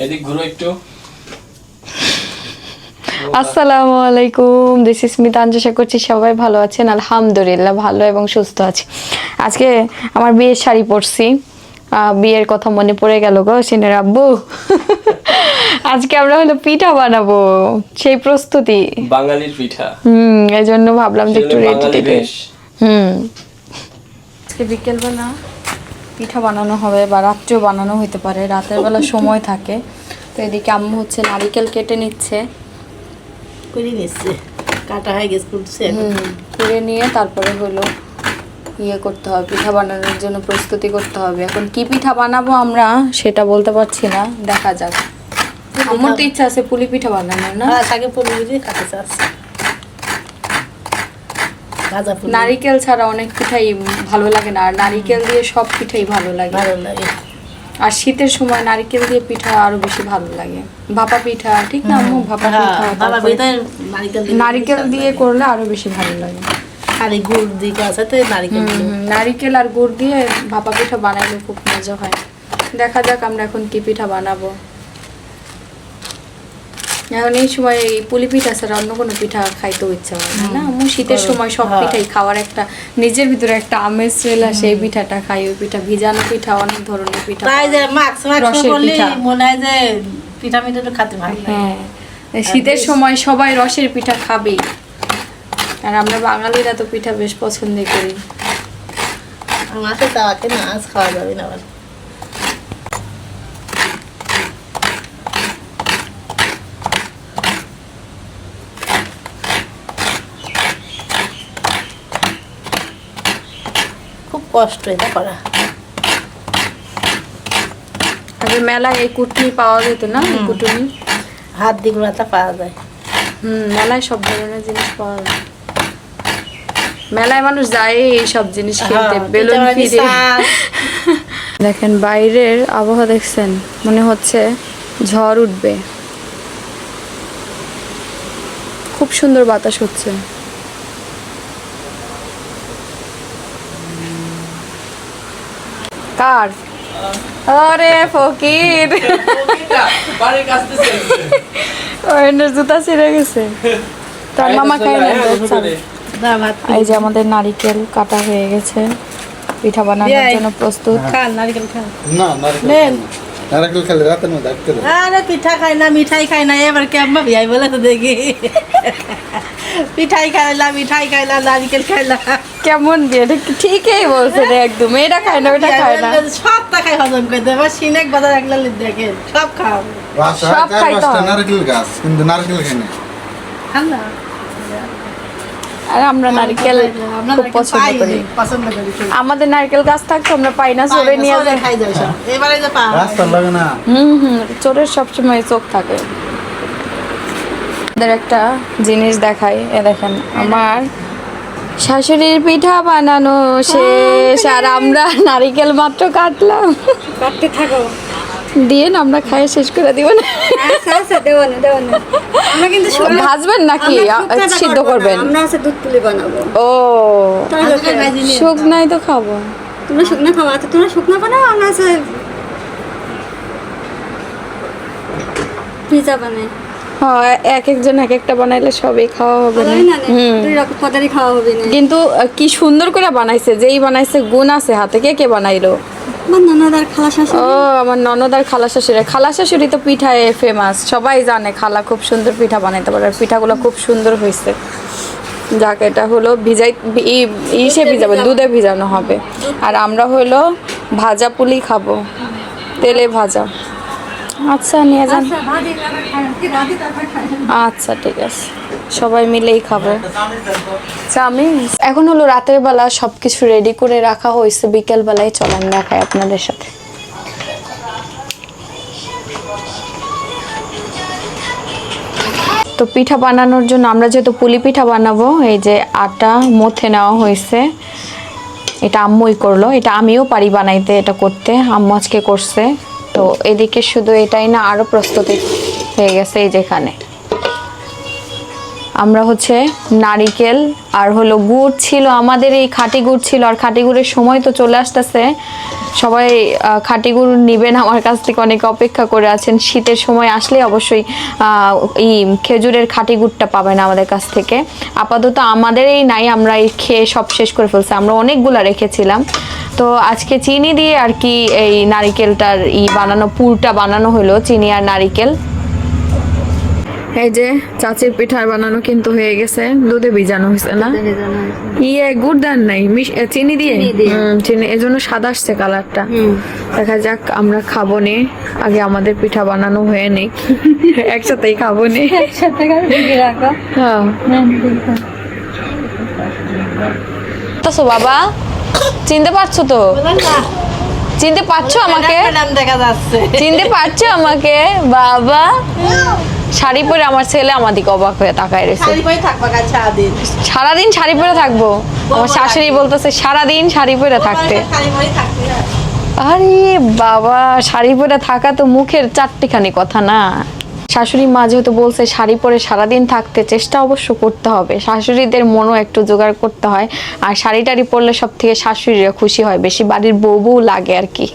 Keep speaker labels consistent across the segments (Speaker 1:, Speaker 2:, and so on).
Speaker 1: এদিক ঘুরো একটু।
Speaker 2: আসসালামু আলাইকুম, দিস ইজ মিতাঞ্জ। আশা করছি সবাই ভালো আছেন। আলহামদুলিল্লাহ ভালো এবং সুস্থ আছি। আজকে আমার বিয়ের শাড়ি পরছি, বিয়ের কথা মনে পড়ে গেল গো সিনের আব্বু। আজকে আমরা হলো পিঠা বানাবো, সেই প্রস্তুতি।
Speaker 1: বাঙালির পিঠা।
Speaker 2: এই জন্য ভাবলাম যে একটু রেডি টেডি। আজকে বিকেলবেলা পিঠা বানানো হবে বা রাত্রেও বানানো হতে পারে, রাতের বেলা সময় থাকে। তো এদিকে আম্মু হচ্ছে নারিকেল কেটে নিচ্ছে,
Speaker 3: করে নিচ্ছে, কাটা হয়ে গেছে, ফুটছে
Speaker 2: করে নিয়ে তারপরে হলো ইয়ে করতে হবে, পিঠা বানানোর জন্য প্রস্তুতি করতে হবে। এখন কি পিঠা বানাবো আমরা সেটা বলতে পারছি না, দেখা যাক। আমার তো ইচ্ছা আছে পুলি পিঠা বানানোর, না
Speaker 3: আগে পুলি দিয়ে কাটা চাচ্ছে,
Speaker 2: নারিকেল ছাড়া অনেক পিঠাই ভালো লাগে না, আর নারিকেল দিয়ে সব পিঠাই ভালো লাগে। আর শীতের সময় নারিকেল দিয়ে পিঠা আরো বেশি ভালো লাগে। ভাপা পিঠা, ঠিক না আম্মু? ভাপা পিঠা নারিকেল দিয়ে করলে আরো বেশি ভালো লাগে।
Speaker 3: খালি গুড় দিয়ে আছে,
Speaker 2: নারিকেল আর গুড় দিয়ে ভাপা পিঠা বানাইলে খুব মজা হয়। দেখা যাক আমরা এখন কি পিঠা বানাবো। এখন এই সময় এই পুলি পিঠা ছাড়া অন্য কোনো পিঠা খাইতেও ইচ্ছা হয় না। আম্মু শীতের সময় সব পিঠাই খাওয়ার একটা নিজের ভিতরে একটা আমেজ চলে আসে। এই পিঠাটা খাই, ওই পিঠা, ভিজানো পিঠা, অনেক ধরনের পিঠা,
Speaker 3: মনে হয় যে পিঠা মিঠা খেতে ভালো লাগে।
Speaker 2: হ্যাঁ, শীতের সময় সবাই রসের পিঠা খাবেই, আর আমরা বাঙালিরা তো পিঠা বেশ পছন্দ করি।
Speaker 3: মাছে তাওয়াকে মাছ খাওয়া যাবে না। খুব কষ্ট এটা করা।
Speaker 2: আগে মেলায় এই কুটনি পাওয়া যেত না, কুটনি
Speaker 3: হাত দিয়ে গুঁড়াটা পাওয়া যায়।
Speaker 2: মেলায় সব ধরনের জিনিস পাওয়া যায়। মেলায় মানুষ যায় এই সব জিনিস কিনতে, বেলুন ফিরে। দেখেন বাইরের আবহাওয়া, দেখছেন, মনে হচ্ছে ঝড় উঠবে। খুব সুন্দর বাতাস হচ্ছে। কার? আরে ফকির, ওর জুতা ছিঁড়ে গেছে। তার মামা খায় না। এই যে আমাদের নারিকেল কাটা হয়ে গেছে, পিঠা বানানোর জন্য প্রস্তুত।
Speaker 3: খান নারিকেল, খান।
Speaker 4: না নারকেল খেলে রাতের মধ্যে আটকে দেয়।
Speaker 3: আরে পিঠা খাই না, মিঠাই খাই না, এবার কেমন বিয়াই বলে তো দেখি। পিঠাই খাইলা, মিঠাই খাইলা, নারিকেল খাইলা,
Speaker 2: কেমন বিয়ে? ঠিকই বলছে রে, একদম। এটা খায় না, ওটা খায় না,
Speaker 3: সবটা খাই হজম করে দেবে। সিনেক বাজার একলা দেখেন, সব খাও,
Speaker 2: সব খাইতে হয়।
Speaker 4: নারকেল গাছ, কিন্তু নারকেল খাই না।
Speaker 3: খান না।
Speaker 2: আর আমরা নারকেল খুব পছন্দ করি। আমাদের নারকেল গাছ থাকতো, আমরা পাই না, চোরে নিয়ে যাই,
Speaker 3: খাই যাই সব। এবারে যে পা
Speaker 4: রাস্তা লাগে না।
Speaker 2: চোরের সবসময় চোখ থাকে। ওদের একটা জিনিস দেখাই, এ দেখেন, আমার শাশুড়ির পিঠা বানানো শেষ, আর আমরা নারিকেল মাত্র কাটলাম।
Speaker 5: কাটতে থাকো,
Speaker 2: দিয়ে না, আমরা খাই শেষ করে দিব না।
Speaker 5: আচ্ছা দেবো না, দেবো না। আমরা কিন্তু
Speaker 2: ভাজবেন নাকি সিদ্ধ করবেন?
Speaker 5: আমরা আছে দুধ পুলি বানাবো।
Speaker 2: ও, শুকনাই তো খাবো।
Speaker 5: তোমরা শুকনো খাবো? আচ্ছা তোমরা শুকনো বানাও, আমরা আছে পিজা বানাই।
Speaker 2: হ্যাঁ, এক একজন এক একটা বানাইলে সবই খাওয়া হবে না।
Speaker 5: দুই রকম পদারই খাওয়া হবে না।
Speaker 2: কিন্তু কি সুন্দর করে বানাইছে, যেই বানাইছে গুণ আছে হাতে। কে বানাইলো?
Speaker 5: আমার ননদ আর খালা শাশুড়ি।
Speaker 2: ও, আমার ননদ আর খালা শাশুড়ি। খালা শাশুড়ি তো পিঠায় ফেমাস, সবাই জানে। খালা খুব সুন্দর পিঠা বানাইতে পারে, আর পিঠাগুলো খুব সুন্দর হয়েছে। যাক, এটা হলো ইসে ভিজাবে, দুধে ভিজানো হবে। আর আমরা হলো ভাজা পুলি খাবো, তেলে ভাজা। আচ্ছা, নিয়ে যান। আচ্ছা ঠিক আছে, সবাই মিলেই খাবো। চাউমিন। এখন হলো রাতের বেলা সবকিছু রেডি করে রাখা হয়েছে, বিকেল বেলায় চলেন দেখাই আপনাদের সাথে। তো পিঠা বানানোর জন্য আমরা যেহেতু পুলি পিঠা বানাবো, এই যে আটা মথে নেওয়া হয়েছে। এটা আম্মুই করলো, এটা আমিও পারি বানাইতে, এটা করতে। আম্মু আজকে করছে। তো এদিকে শুধু এটাই না, আরো প্রস্তুতি হয়ে গেছে। এই যেখানে আমরা হচ্ছে নারিকেল আর হলো গুড় ছিল, আমাদের এই খাঁটি গুড় ছিল, আর খাঁটি গুড়ের সময় তো চলে আসতেছে, সবাই খাঁটি গুড় নিবেন আমার কাছ থেকে, অনেকে অপেক্ষা করে আছেন। শীতের সময় আসলে অবশ্যই এই খেজুরের খাঁটি গুড়টা পাবেন আমাদের কাছ থেকে। আপাতত আমাদের এই নাই, আমরা এই খেয়ে সব শেষ করে ফেলছি, আমরা অনেকগুলা রেখেছিলাম। তো আজকে চিনি দিয়ে আর কি এই নারিকেলটার বানানো, পুরটা বানানো হলো চিনি আর নারিকেল। এই যে চাচির পিঠার বানানো কিন্তু হয়ে গেছে, দুধে ভিজানো হয়েছে না, গুড় দেন নাই, চিনি দিয়ে, চিনি, এজন্য সাদা আসছে কালারটা। দেখা যাক, আমরা খাবো নে, আগে আমাদের পিঠা বানানো হয়ে নেই, একসাথেই খাবো নে। হ্যাঁ তো বাবা, চিনতে পারছো তো? চিনতে পারছো আমাকে?
Speaker 3: দেখা যাচ্ছে,
Speaker 2: চিনতে পারছো আমাকে? বাবা শাড়ি পরে আমার ছেলে আমার দিকে অবাক হয়ে তাকায় রয়েছে। সারাদিন শাড়ি পরে থাকবো? আমার শাশুড়ি বলতেছে সারাদিন শাড়ি পরে থাকতে। আরে বাবা, শাড়ি পরে থাকা তো মুখের চারটিখানি কথা না। শাশুড়ি মা যেহেতু বলছে শাড়ি পরে সারাদিন থাকতে, চেষ্টা অবশ্য করতে হবে, শাশুড়িদের মনও একটু জোগাড় করতে হয়। আর শাড়ি টাড়ি পরলে সব থেকে শাশুড়িরা খুশি হয়, বেশি বাড়ির বউ লাগে আর কি।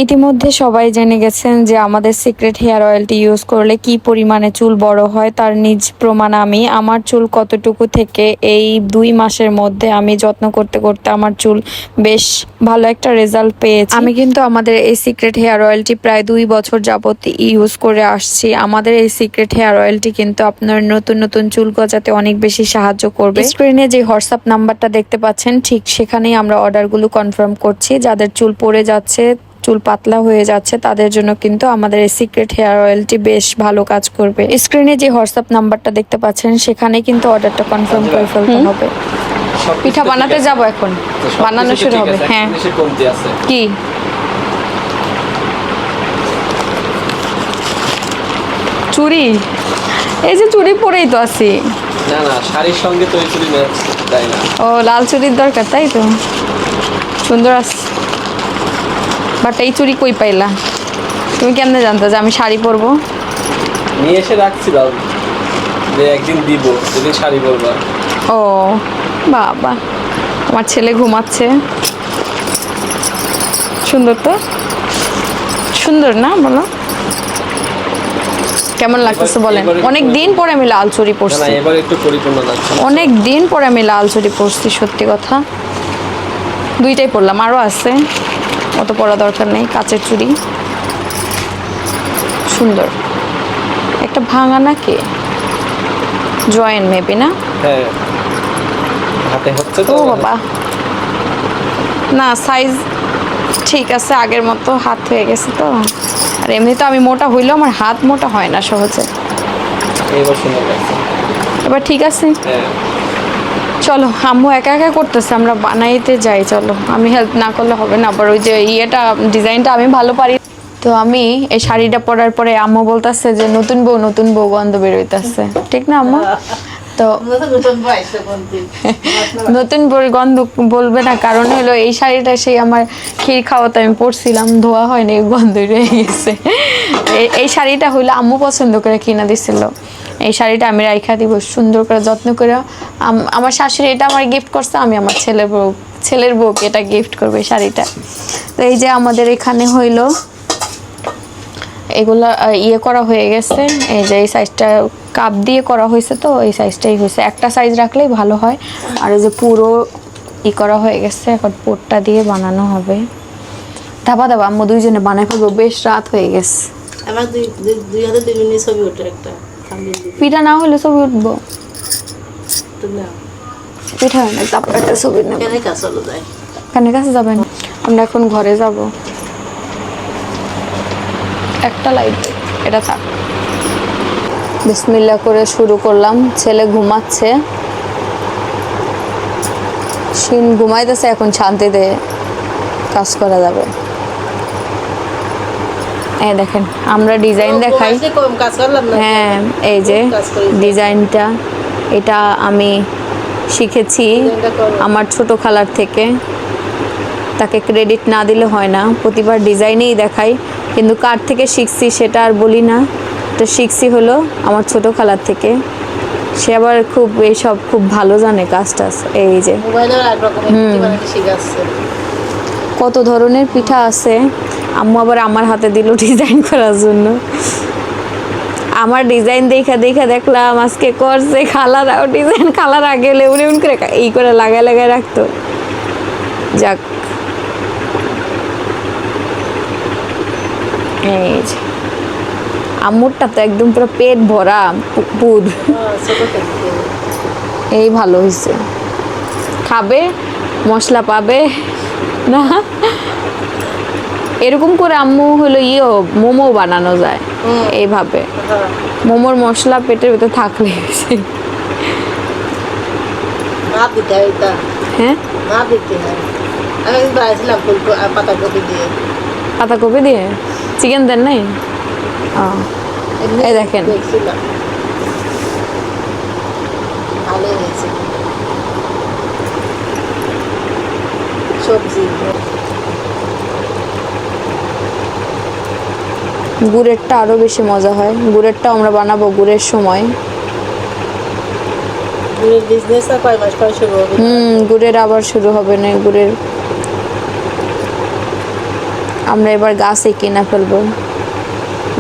Speaker 2: ইতিমধ্যে সবাই জেনে গেছেন যে আমাদের সিক্রেট হেয়ার অয়েলটি ইউজ করলে কি পরিমাণে চুল বড় হয়, তার নিজ প্রমাণ আমি। আমার চুল কতটুকু থেকে এই 2 মাসের মধ্যে আমি যত্ন করতে করতে আমার চুল বেশ ভালো একটা রেজাল্ট পেয়েছি। আমি কিন্তু আমাদের এই সিক্রেট হেয়ার অয়েলটি প্রায় 2 বছর যাবত ইউজ করে আসছি। আমাদের এই সিক্রেট হেয়ার অয়েলটি কিন্তু আপনার নতুন নতুন চুল গজাতে অনেক বেশি সাহায্য করবে। স্ক্রিনে যে হোয়াটসঅ্যাপ নাম্বারটা দেখতে পাচ্ছেন, ঠিক সেখানেই আমরা অর্ডারগুলো কনফার্ম করছি। যাদের চুল পড়ে যাচ্ছে, চুল পাতলা হয়ে যাচ্ছে, তাদের জন্য কিন্তু আমাদের এই সিক্রেট হেয়ার অয়েলটি বেশ ভালো কাজ করবে। স্ক্রিনে যে হোয়াটসঅ্যাপ নাম্বারটা দেখতে পাচ্ছেন, সেখানে কিন্তু অর্ডারটা কনফার্ম করে ফেলতে হবে। পিঠা বানাতে যাব এখন, বানানো শুরু হবে। হ্যাঁ, কি চুড়ি? এই যে চুড়ি পরেই তো আছি।
Speaker 1: না না, শাড়ির সঙ্গে তো এই চুড়ি ম্যাচ তাই না?
Speaker 2: ও, লাল চুড়ির দরকার, তাই তো সুন্দর আছে। বাট এই চুড়ি কই পাইলা? তুমি কেমনে জানতো যে আমি শাড়ি পরবো?
Speaker 1: নিয়ে এসে রাখছিলাম যে একদিন দিব, যেদিন শাড়ি পরবা।
Speaker 2: ও বাবা, আমার ছেলে ঘুমাচ্ছে। সুন্দর তো, সুন্দর না বলো? কেমন লাগতেছে বলেন? অনেক দিন পরে আমি লাল চুড়ি পরছি।
Speaker 1: না, এবার একটু পরিপূর্ণ লাগছে।
Speaker 2: অনেক দিন পরে আমি লাল চুড়ি পরছি, সত্যি কথা। 2টাই পরলাম, আরও আছে, অত পরা দরকার নেই। কাচের চুড়ি, সুন্দর একটা। ভাঙা নাকি জয়েন মেবি না?
Speaker 1: হ্যাঁ, হাতে হচ্ছে তো।
Speaker 2: ও বাবা, না সাইজ ঠিক আছে, আগের মতো হাত হয়ে গেছে তো। আর এমনি তো আমি মোটা হইলেও আমার হাত মোটা হয় না সহজে।
Speaker 1: এবার সুন্দর লাগছে,
Speaker 2: এবার ঠিক আছে।
Speaker 1: হ্যাঁ
Speaker 2: চলো, আম্মু একা একা করতেছে, আমরা বানাইতে যাই। চলো, আমি হেল্প না করলে হবে না। আবার ওই যে ডিজাইনটা আমি ভালো পারি। তো আমি এই শাড়িটা পরার পরে আম্মু বলতেছে যে নতুন বউ গন্ধ বেরোইতেছে, ঠিক না আম্মু? তো নতুন বউর গন্ধ বলবে না, কারণ হলো এই শাড়িটা সেই আমার ক্ষীর খাওয়াতে আমি পরছিলাম, ধোয়া হয়নি, গন্ধ রয়ে গেছে। এই শাড়িটা হইলো আম্মু পছন্দ করে কিনা দিছিল। এই শাড়িটা আমি রাইখা দিব সুন্দর করে, যত্ন করে। আমার শাশুড়ি এটা আমার গিফট করছে, আমি আমার ছেলের বউকে এটা গিফট করবো এই শাড়িটা। তো এই যে আমাদের এখানে হইলো এগুলা করা হয়ে গেছে। এই যে এই সাইজটা কাপ দিয়ে করা হয়েছে, তো এই সাইজটাই হয়েছে। একটা সাইজ রাখলেই ভালো হয়। আর এই যে পুরো করা হয়ে গেছে, এখন পোটটা দিয়ে বানানো হবে। ধাবা আম্মু দুইজনে বানাই ফেলবো, বেশ রাত হয়ে গেছে।
Speaker 3: আমার দুই হাতে 2 মিনিট ছবি ওঠে একটা।
Speaker 2: পিঠা না হলে ছবি উঠবো, পিঠা হয় না, তারপর একটা ছবি নেব। কানের কাছে যাবেন? আমরা এখন ঘরে যাব। একটা লাইট, এটা থাক। বিসমিল্লাহ করে শুরু করলাম। ছেলে ঘুমাচ্ছে, শিন ঘুমাইতেছে, এখন শান্তিতে কাজ করা যাবে। এই দেখেন, আমরা ডিজাইন দেখাই। হ্যাঁ, এই যে ডিজাইনটা, এটা আমি শিখেছি আমার ছোট খালার থেকে। তাকে ক্রেডিট না দিলে হয় না, প্রতিবার ডিজাইনেই দেখাই, কিন্তু কার থেকে শিখছি সেটা আর বলি না। তো শিখছি হলো আমার ছোট খালার থেকে। সে আবার খুব এইসব খুব ভালো জানে কাজ টাজ। এই যে
Speaker 3: মোবাইলের এক রকমের পিঠা বানাতে শিখাচ্ছে।
Speaker 2: কত ধরনের পিঠা আছে। আম্মু আবার আমার হাতে দিল ডিজাইন করার জন্য। আমার ডিজাইন দেখা দেখা দেখলাম আজকে করছে খালারাও ডিজাইন, খালার আগে লেবুন লেবুন করে এই করে লাগায় লাগায় রাখতো। যাক এই যে আম্মুরটা তো একদম পুরো পেট ভরা পুদ।
Speaker 3: ছোট থেকে
Speaker 2: এই ভালো হয়েছে, খাবে মশলা পাবে না। এরকম করে আম্মু হলো মোমো বানানো যায় এইভাবে। মোমোর মশলা পেটের ভিতরে থাকলে
Speaker 3: ভাত দিতে হয় এটা,
Speaker 2: হ্যাঁ
Speaker 3: ভাত দিতে হয়। আমি একদিন বানাইছিলাম পাতাকপি দিয়ে।
Speaker 2: পাতাকপি দিয়ে চিকেন দেন নাই? এই দেখেন
Speaker 3: দেখছিলাম, ভালোই হয়েছে। সবজি
Speaker 2: গুড়েরটা আরো বেশি মজা হয়। গুড়েরটা আমরা বানাবো গুড়ের সময়।
Speaker 3: বিজনেস কয় মাস পরে শুরু হবে?
Speaker 2: গুড়ের আবার শুরু হবে না গুড়ের। আমরা এবার গাছই কিনে ফেলবো,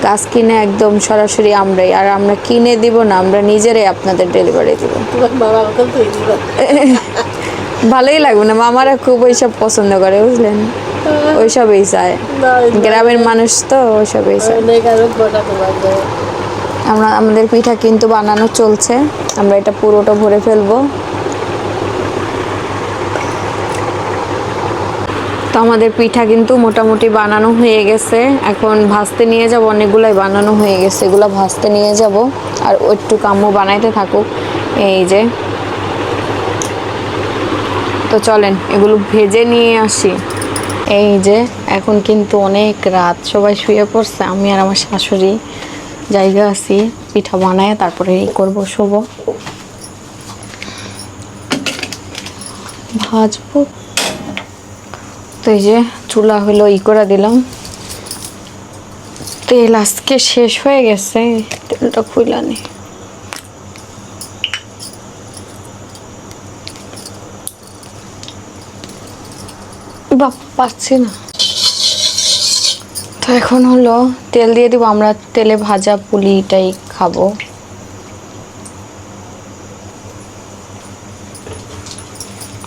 Speaker 2: গাছ কিনে একদম সরাসরি আমরাই। আর আমরা কিনে দিব না, আমরা নিজেরাই আপনাদের ডেলিভারি দিব।
Speaker 3: তোমার বাবা ওখান থেকে দিবা?
Speaker 2: ভালোই লাগবে না, মামারা খুব ওইসব পছন্দ করে বুঝলেন, ওইসবই চায়। গ্রামের মানুষ তো ওইসবই চায়।
Speaker 3: অনেক আরো বানাতে পারবে।
Speaker 2: আমাদের পিঠা কিন্তু বানানো চলছে, আমরা এটা পুরোটা ভরে ফেলবো। তো আমাদের পিঠা কিন্তু মোটামুটি বানানো হয়ে গেছে। এখন ভাজতে নিয়ে যাব, অনেকগুলাই বানানো হয়ে গেছে, এগুলো ভাজতে নিয়ে যাব। আর একটু আম্মু বানাইতে থাকুক। এই যে তো চলেন এগুলো ভেজে নিয়ে আসি। এই যে এখন কিন্তু অনেক রাত, সবাই শুয়ে পড়ছে, আমি আর আমার শাশুড়ি জায়গা আছি পিঠা বানায় তারপরে এই করবো, শুভ ভাজবো। তো এই যে চুলা হলো করে দিলাম। তেল আজকে শেষ হয়ে গেছে, তেলটা খুইলানি। বাপ পাচ্ছি না। তো এখন হলো তেল দিয়ে দিব, আমরা তেলে ভাজা পুলিটাই খাবো।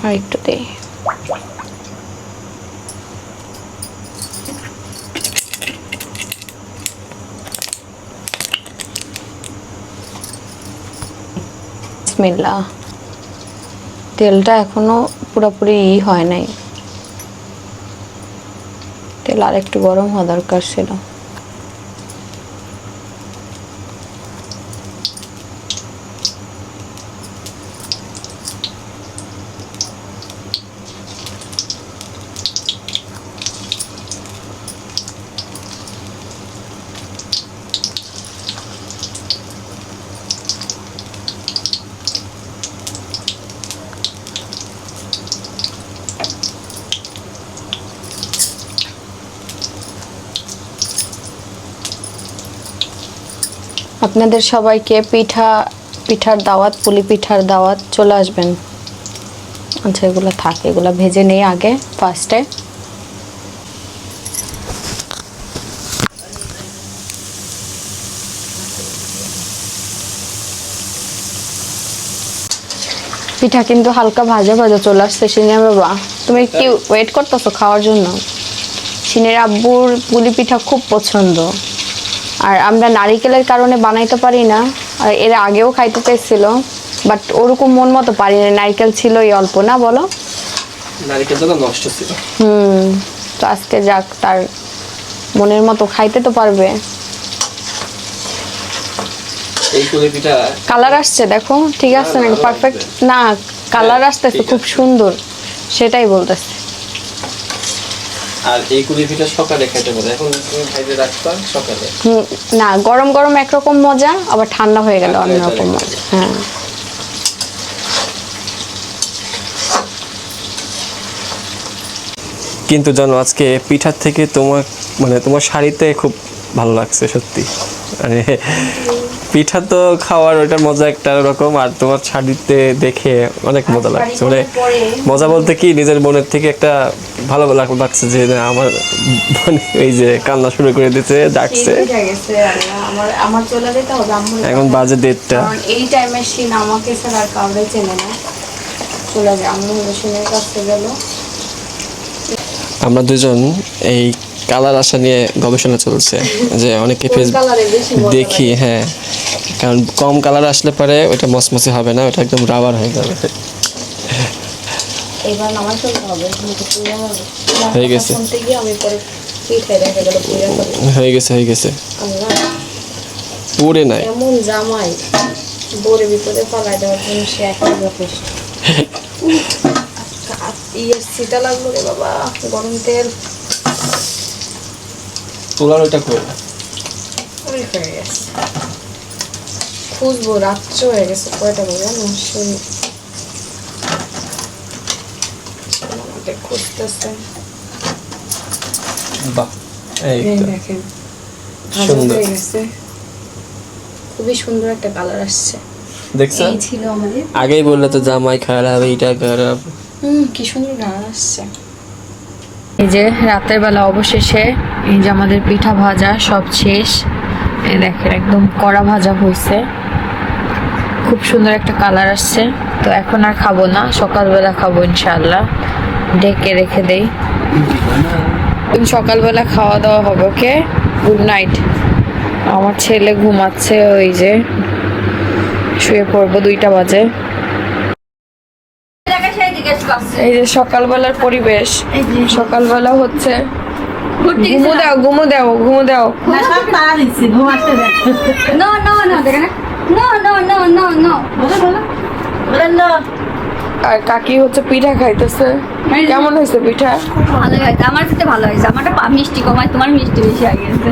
Speaker 2: আর একটু দেই। বিসমিল্লাহ। তেলটা এখনো পুরোপুরি হয় নাই, তেল আর একটু গরম হওয়া দরকার ছিল। আপনাদের সবাইকে পিঠার দাওয়াত, পুলি পিঠার দাওয়াত, চলে আসবেন। আচ্ছা এগুলো থাক, এগুলো ভেজে নেই আগে ফার্স্টে। পিঠা কিন্তু হালকা ভাজা ভাজা চলে আসছে। সিনিয়া বাবা তুমি কি ওয়েট করতেছো খাওয়ার জন্য? সিনের আব্বুর পুলি পিঠা খুব পছন্দ, আর আমরা নারিকেলের কারণে বানাইতে পারি না। আর এর আগেও খাইতে চাইছিল, বাট ওরকম মন মতো পারি না, নারকেল ছিলই অল্প, না বলো?
Speaker 1: নারকেলটা তো নষ্ট ছিল।
Speaker 2: তো আজকে যাক, তার মনের মতো খাইতে তো পারবে।
Speaker 1: এই পুলি পিঠা
Speaker 2: কালার আসছে দেখো, ঠিক আছে না? পারফেক্ট না, কালার আসতেছে খুব সুন্দর, সেটাই বলতেছে।
Speaker 1: আর এই পুলি পিঠা সকালে খাইতে পারে, এখন তুমি খাইতে রাখবা সকালে।
Speaker 2: না, গরম গরম একরকম মজা, আবার ঠান্ডা হয়ে গেল অন্যরকম মজা। হ্যাঁ
Speaker 1: কিন্তু জানো আজকে পিঠার থেকে তোমার শাড়িতে খুব ভালো লাগছে সত্যি। মানে পিঠা তো খাওয়ার ওইটার মজা একটা রকম, আর তোমার শাড়িতে দেখে অনেক মজা লাগছে। মানে মজা বলতে কি, নিজের বোনের থেকে একটা ভালো লাগছে যে না, আমার বোন এই যে কান্না শুরু করে দিতে ডাকছে।
Speaker 2: আমার চলে যেতে হবে,
Speaker 1: এখন বাজে 1:30।
Speaker 2: এই টাইমের সিন আমাকে ছাড়া আর কাউরে চেনে না। চলে যায়, আম্মু মেশিনের কাছে গেল।
Speaker 1: আমরা দুজন এই কালার আশা নিয়ে গবেষণা চলছে যে অনেকে দেখি, হ্যাঁ, কারণ কম কালার আসলে পরে ওটা মসমসে হবে না, ওটা একদম রাবার হয়ে যাবে।
Speaker 2: এবার নামাজ পড়তে হবে,
Speaker 1: হয়ে গেছে,
Speaker 2: আমি পরে পিঠাই দেখা গেল
Speaker 1: হয়ে গেছে, হয়ে গেছে, পুরে নাই
Speaker 2: এমন জামাই বোরের ভিতরে পালাই দেওয়ার জন্য সে একাই যথেষ্ট। শীতা লাগলো রে বাবা, গরম তেল
Speaker 1: তোলার ওইটা করে
Speaker 2: হয়ে গেছে, খুঁজবো, রাত্র হয়ে গেছে, কয়টা বলে খুঁজতেছে।
Speaker 1: বাহ, এই তো
Speaker 2: দেখেন
Speaker 1: সুন্দর
Speaker 2: হয়ে গেছে, খুবই সুন্দর একটা কালার আসছে।
Speaker 1: দেখছো,
Speaker 2: এই ছিল আমাদের,
Speaker 1: আগেই বললে তো জামাই খারাপ, এইটা খারাপ।
Speaker 2: কি সুন্দর কালার আসছে। এই যে রাতের বেলা অবশেষে এই যে আমাদের পিঠা ভাজা সব শেষ। এই দেখেন একদম কড়া ভাজা হয়েছে, খুব সুন্দর একটা কালার আসছে। তো এখন আর খাবো না, সকালবেলা খাবো ইনশাআল্লাহ। ঢেকে রেখে দেই, সকালবেলা খাওয়া দাওয়া হবে। ওকে, গুড নাইট। আমার ছেলে ঘুমাচ্ছে, ওই যে শুয়ে পড়বো, 2টা বাজে। এই যে সকালবেলার পরিবেশ, সকালবেলা হচ্ছে ঘুমো দাও, ঘুমো দাও, ঘুমো দাও।
Speaker 3: না সব তারা দিচ্ছি ঘুমাতে দেখ।
Speaker 5: No, no, no, দেখেন no, no, no, no, no.
Speaker 3: বলেন না
Speaker 2: আর কাকি হচ্ছে পিঠা খাইতেছে। কেমন হয়েছে পিঠা?
Speaker 5: ভালো হয়েছে, আমার কাছে ভালো হয়েছে। আমারটা মিষ্টি কমায়, তোমার মিষ্টি বেশি হয়ে গেছে।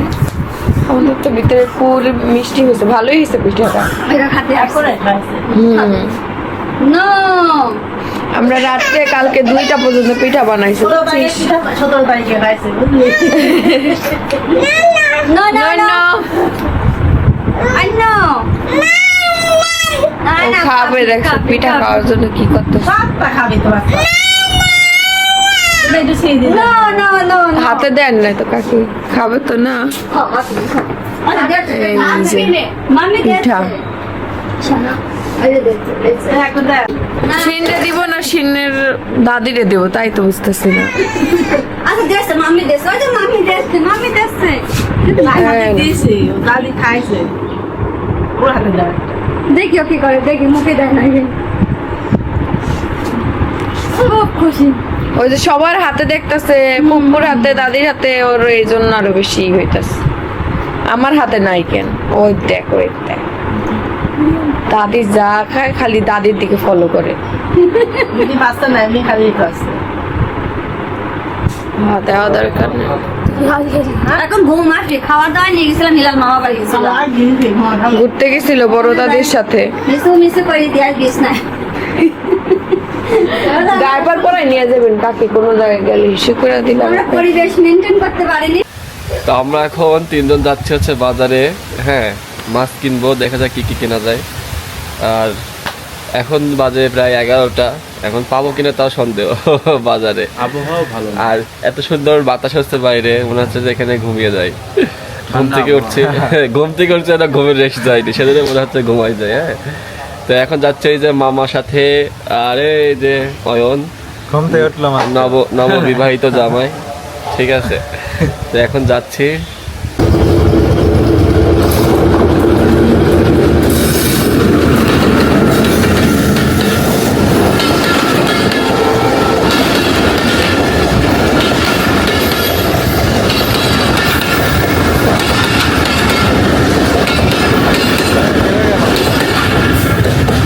Speaker 2: আমাদের তো ভিতরে ফুল মিষ্টি হয়েছে, ভালোই হয়েছে পিঠাটা।
Speaker 5: এটা খাতে
Speaker 3: করে খাইছে।
Speaker 5: No.
Speaker 2: আমরা রাত্রে কালকে 2টা পর্যন্ত পিঠা বানাইছি।
Speaker 3: 17 তারিখে খাইছে বুঝলি।
Speaker 5: No, no, no. I know.
Speaker 2: ও খাবে, দেখছো পিঠা খাওয়ার জন্য কি করতে।
Speaker 3: সবটা খাবি তো বাচ্চা। একটু সেই দিন।
Speaker 5: No, no, no, no.
Speaker 2: হাতে দেন না তো কাকি, খাবে তো না।
Speaker 5: মামি
Speaker 2: পিঠা
Speaker 3: এখন দেখ
Speaker 2: শিনে দিব না, শিনের দাদিরে দেবো, তাই তো বুঝতেছি না।
Speaker 5: আচ্ছা দেখছে মামি দেখছে, ওই যে মামি দেখছে, মামি দেখছে।
Speaker 3: দিয়েছি দাদি খাইছে ওর হাতে দেখ।
Speaker 5: দেখি ও কি করে, দেখি মুখে দেয় না। খুব খুশি।
Speaker 2: ওই যে সবার হাতে দেখতেছে, পুকুর হাতে, দাদির হাতে, ওর এই জন্য আরো বেশি হইতাছে। আমার হাতে নাই কেন, ওই দেখ, ওই দেখ, দাদি যা খায় খালি দাদির দিকে ফলো করে।
Speaker 3: যদি বাচ্চা নাই এমনি খালি খাচ্ছে।
Speaker 2: দেওয়া দরকার নেই।
Speaker 5: এখন ঘুম আসবে, খাওয়া দাওয়া নিয়ে গেছিলাম, হিলাল মামা বাড়ি গেছিলাম,
Speaker 3: আর গিয়ে ঘুমাটা
Speaker 2: ঘুরতে গেছিল বড় দাদির সাথে।
Speaker 5: মিশু করে দিয়ে আর গেছ না।
Speaker 2: ডাইপার পরাই নিয়ে যাবেন কাকি, কোনো জায়গায় গেলে হিসেব করে দিলাম।
Speaker 5: আমরা পরিবেশ মেনটেন করতে পারিনি।
Speaker 1: তো আমরা এখন 3জন যাচ্ছি হচ্ছে বাজারে, হ্যাঁ, মাছ কিনবো, দেখা যাক কি কি কেনা যায়। আর এখন বাজে প্রায় 11টা, এখন পাবো কিনা তাও সন্দেহ। বাজারে
Speaker 4: আবহাওয়া ভালো না।
Speaker 1: আর এত সুন্দর বাতাস হচ্ছে বাইরে, মনে হচ্ছে যে এখানে ঘুমিয়ে যাই। ঘুম থেকে উঠছি, ঘুম থেকে উঠছে না, ঘুমের রেস্ট যায়নি, সেজন্য মনে হচ্ছে ঘুমাই যায়। হ্যাঁ, তো এখন যাচ্ছে এই যে মামার সাথে, আরে এই যে অয়ন,
Speaker 4: ঘুম থেকে উঠলাম
Speaker 1: নববিবাহিত জামাই, ঠিক আছে। তো এখন যাচ্ছি।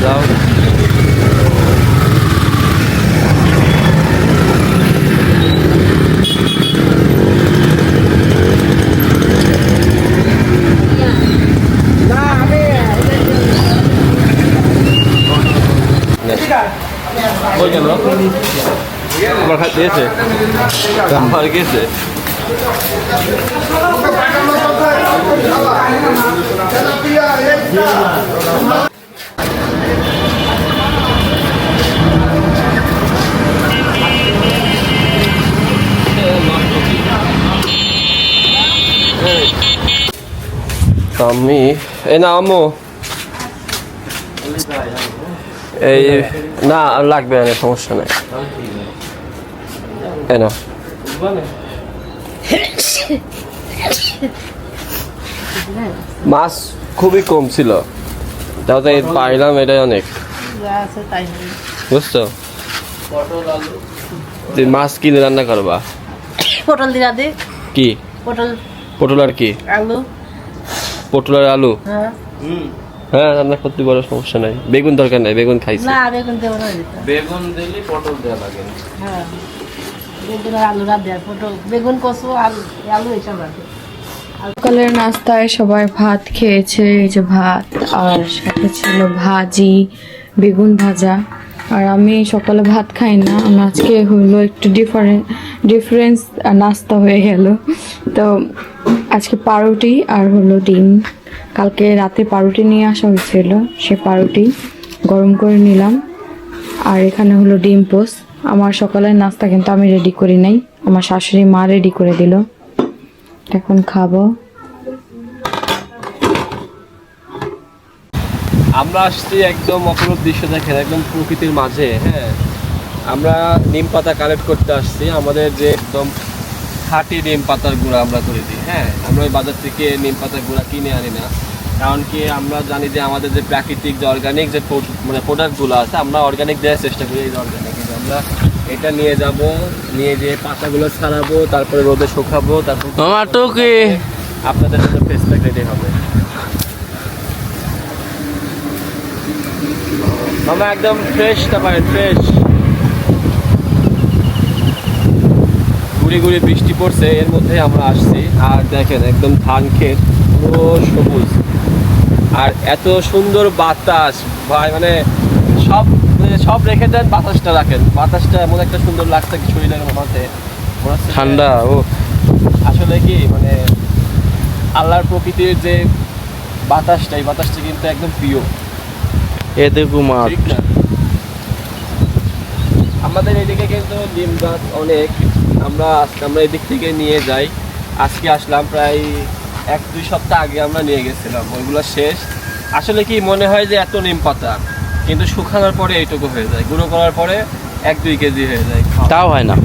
Speaker 1: যাও। বল কেন? আমার খাট দিয়েছে, আমার গেছে। আমি এই না আম্মু এই না আর লাগবে না, সমস্যা নাই। এই না মাছ খুবই কম ছিল, তাও তো পাইলাম, এটাই অনেক,
Speaker 3: আছে তাই
Speaker 1: বুঝছো? তুই মাছ কিনে রান্না করবা?
Speaker 3: পটল দিলা দে,
Speaker 1: কি
Speaker 3: পটল
Speaker 1: পটল আর কি?
Speaker 3: আলু।
Speaker 1: পটল আর আলু?
Speaker 3: হ্যাঁ
Speaker 1: হ্যাঁ রান্না করতে বড় সমস্যা নাই। বেগুন দরকার নাই, বেগুন খাইছে।
Speaker 3: না বেগুন দেবো না দিতে।
Speaker 1: বেগুন দিলে পটল দেওয়া লাগে।
Speaker 3: হ্যাঁ বেগুন আর আলু রাত দেয়, পটল বেগুন কচু আলু আলু এইসব রাখে।
Speaker 2: সকালের নাস্তায় সবাই ভাত খেয়েছে, এই যে ভাত আর সাথে ছিল ভাজি, বেগুন ভাজা। আর আমি সকালে ভাত খাই না, আমি আজকে হইলো একটু ডিফারেন্স নাস্তা হয়ে গেল। তো আজকে পাউরুটি আর হলো ডিম, কালকে রাতে পাউরুটি নিয়ে আসা হয়েছিল, সে পাউরুটি গরম করে নিলাম। আর এখানে হলো ডিম পোস্ট। আমার সকালের নাস্তা কিন্তু আমি রেডি করি নাই, আমার শাশুড়ি মা রেডি করে দিল, এখন খাবো।
Speaker 1: আমরা আসছি একদম অপরূপ দৃশ্য দেখেন, একদম প্রকৃতির মাঝে। হ্যাঁ আমরা নিম পাতা কালেক্ট করতে আসছি, আমাদের যে একদম খাঁটি নিম পাতার গুঁড়া আমরা করে দিই। হ্যাঁ আমরা ওই বাজার থেকে নিম পাতার গুঁড়া কিনে আনি না, কারণ কি আমরা জানি যে আমাদের যে প্রাকৃতিক যে অর্গানিক যে মানে প্রোডাক্টগুলো আছে, আমরা অর্গানিক দেওয়ার চেষ্টা করি। এই অর্গানিক আমরা এটা নিয়ে যাব, নিয়ে যে পাতাগুলো ছাড়াবো, তারপরে রোদে শুকাবো, তারপর আপনাদের জন্য ফেস প্যাক রেডি হবে। আমরা একদম ফ্রেশটা পাই, ফ্রেশ। গুড়ি গুড়ি বৃষ্টি পড়ছে, এর মধ্যে আমরা আসছি। আর দেখেন একদম ধান ক্ষেত পুরো সবুজ, আর এত সুন্দর বাতাস ভাই, মানে সব রেখে দেন, বাতাসটা রাখেন। বাতাসটা এমন একটা সুন্দর লাগছে কি শরীরের মধ্যে, ঠান্ডা। ও আসলে কি মানে আল্লাহর প্রকৃতির যে বাতাসটা, এই বাতাসটা কিন্তু একদম প্রিয়। আমাদের এদিকে কিন্তু নিম গাছ অনেক, আমরা এদিক থেকে নিয়ে যাই। আজকে আসলাম প্রায় 1-2 সপ্তাহ আগে আমরা নিয়ে গেছিলাম, ওইগুলো শেষ। আসলে কি মনে হয় যে এত নিম পাতা, কিন্তু শুকানোর পরে এইটুকু হয়ে যায়, গুঁড়ো করার পরে 1-2 কেজি হয়ে যায়, তাও হয় না।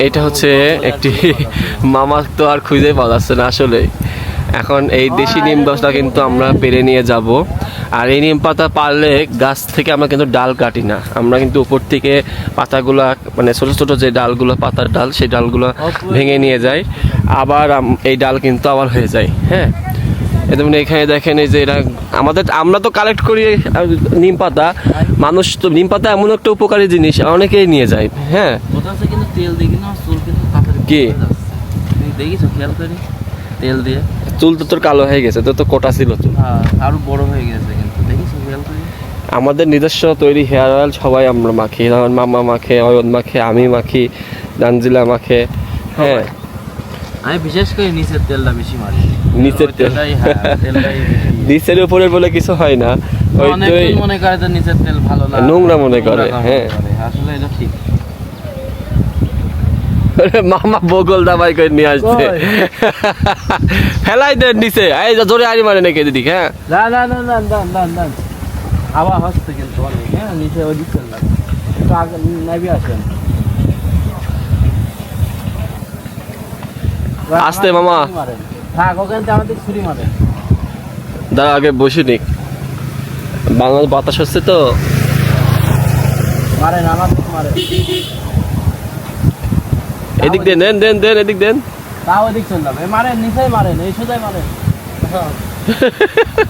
Speaker 1: এটা হচ্ছে একটি মামা তো আর খুঁজে পাওয়া যাচ্ছে না আসলে। এখন এই দেশি নিম গাছটা কিন্তু আমরা পেরে নিয়ে যাব। আর এই নিম পাতা পারলে গাছ থেকে আমরা কিন্তু ডাল কাটি না, আমরা কিন্তু উপর থেকে পাতাগুলো মানে ছোট ছোট যে ডালগুলো, পাতার ডাল, সেই ডালগুলো ভেঙে নিয়ে যাই, আবার এই ডাল কিন্তু আবার হয়ে যায়। হ্যাঁ যেমন এখানে দেখেন, এই যে এটা আমরা তো কালেক্ট করি নিম পাতা, মানুষ তো নিম পাতা এমন একটা উপকারী জিনিস, অনেকেই নিয়ে যায়। হ্যাঁ
Speaker 6: কিন্তু তেল দিয়ে কিনা চুল কিন্তু
Speaker 1: কি
Speaker 6: দেখিস খেয়াল করি, তেল দিয়ে
Speaker 1: চুল তো তোর কালো হয়ে গেছে, তো কোটা ছিল চুল,
Speaker 6: আরো বড় হয়ে গেছে কিন্তু, দেখিস খেয়াল করি।
Speaker 1: আমাদের নিজস্ব তৈরি হেয়ার অয়েল সবাই আমরা মাখি, আমার মামা মাখে, অয়ন মাখে, আমি মাখি, নানজিলা মাখে। হ্যাঁ
Speaker 6: আমি বিশেষ করে নিচের তেলটা বেশি মারি।
Speaker 1: নিচের তেল,
Speaker 6: তেলটাই
Speaker 1: নিচের উপরে বলে কিছু হয় না, ওই তো
Speaker 6: মনে করে যে নিচের তেল ভালো না,
Speaker 1: নোংরা মনে করে। হ্যাঁ
Speaker 6: আসলে এটা ঠিক।
Speaker 1: মামা বগল দাবাই করে নিয়ে আসছে, ফেলাই দেন নিচে, এই জোরে আড়ি মারে নাকি দিদি। হ্যাঁ
Speaker 6: না না না না না না না আবার হচ্ছে কিন্তু অনেক। হ্যাঁ নিচে ওই দিক তেল লাগে, একটু আগে নাবি আসেন।
Speaker 1: আসতে মামা,
Speaker 6: থাক ওখানে আমাদের ছুরি মারে।
Speaker 1: দাঁড়া আগে বসে নিক, বাংলার বাতাস হচ্ছে তো।
Speaker 6: মারেন আমার মারে,
Speaker 1: এদিক দেন, দেন দেন, এদিক দেন।
Speaker 6: তাও এদিক চল যাবে, মারেন নিচেই মারেন, এই সোজাই মারেন।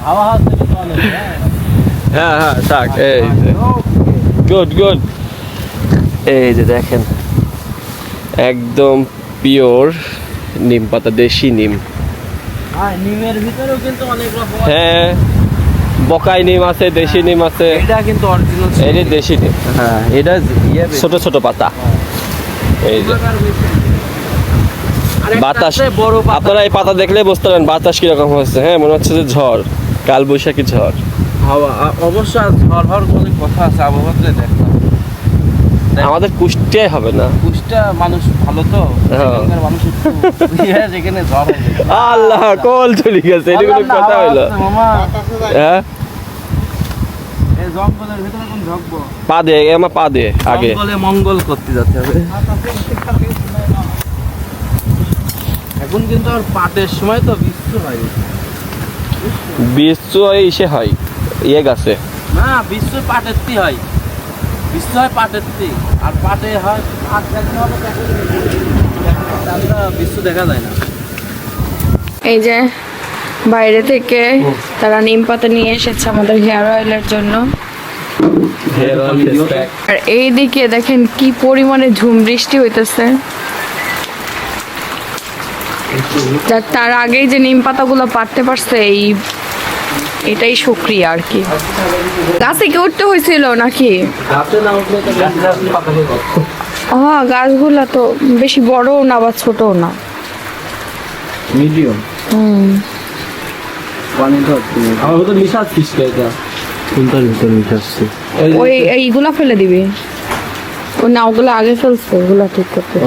Speaker 6: হাওয়া হচ্ছে কিন্তু অনেক।
Speaker 1: হ্যাঁ হ্যাঁ থাক, এই গুড গুড। এই যে দেখেন একদম পিওর নিম পাতা, দেশি নিম।
Speaker 6: নিমের ভিতরেও কিন্তু অনেক রকম।
Speaker 1: হ্যাঁ বকাই নিম আছে, দেশি নিম আছে।
Speaker 6: এটা কিন্তু অরিজিনাল,
Speaker 1: এই দেশি নিম।
Speaker 6: হ্যাঁ এটা
Speaker 1: ছোট ছোট পাতা। এই যে বাতাস,
Speaker 6: বড়
Speaker 1: আপনারা এই পাতা দেখলে বুঝতে পারেন বাতাস কিরকম হচ্ছে। হ্যাঁ মনে হচ্ছে যে ঝড়, কাল বৈশাখী ঝড়।
Speaker 6: হাওয়া অবশ্য ঝড় হওয়ার অনেক কথা আছে, আবহাওয়াতে দেখলাম।
Speaker 1: আমাদের কুষ্টিয়ায় হবে না।
Speaker 6: কুষ্টা মানুষ ভালো তো,
Speaker 1: হ্যাঁ।
Speaker 6: এখানকার মানুষ একটু যেখানে ঝড় হয়ে যায়।
Speaker 1: আল্লাহ কল চলে গেছে, এটা কোনো
Speaker 6: আল্লাহ,
Speaker 1: কথা
Speaker 6: হাওয়া
Speaker 1: হইলো?
Speaker 6: আসছে মামা,
Speaker 1: হ্যাঁ
Speaker 6: এই জঙ্গলের ভিতরে কোন ঝকবো?
Speaker 1: পা দে, আমার পা দে আগে।
Speaker 6: জঙ্গলে মঙ্গল করতে যেতে হবে। এখন কিন্তু আর পাটের সময় তো বৃষ্টি হয়
Speaker 1: বিশ্ব ইসে হয় ইয়ে গাছে।
Speaker 6: না, বিশ্ব পাটের তি হয়, বিশ্ব হয় পাটের তি, আর পাটে হয় পাট দেখতে হবে, বিশ্ব দেখা যায় না।
Speaker 2: এই যে বাইরে থেকে তারা নিম পাতা নিয়ে এসেছে আমাদের হেয়ার অয়েলের জন্য। আর এইদিকে দেখেন কি পরিমাণে ঝুম বৃষ্টি হইতেছে। তার আগেই যে নিম পাতাগুলো পারতে পারছে, এটাই শুকরিয়া আর কি। গাছে কি উঠতে হয়েছিল নাকি? হ্যাঁ, গাছগুলা তো বেশি বড়ও না বা ছোটও না,
Speaker 6: মিডিয়াম। আমার তো মিশাস ফিসকে এটা কোনটার ভিতর মিশাচ্ছে?
Speaker 2: ওই এইগুলা ফেলে দিবি। ও না, ওগুলো আগে ফেলছে, ওগুলা ঠিক করতে।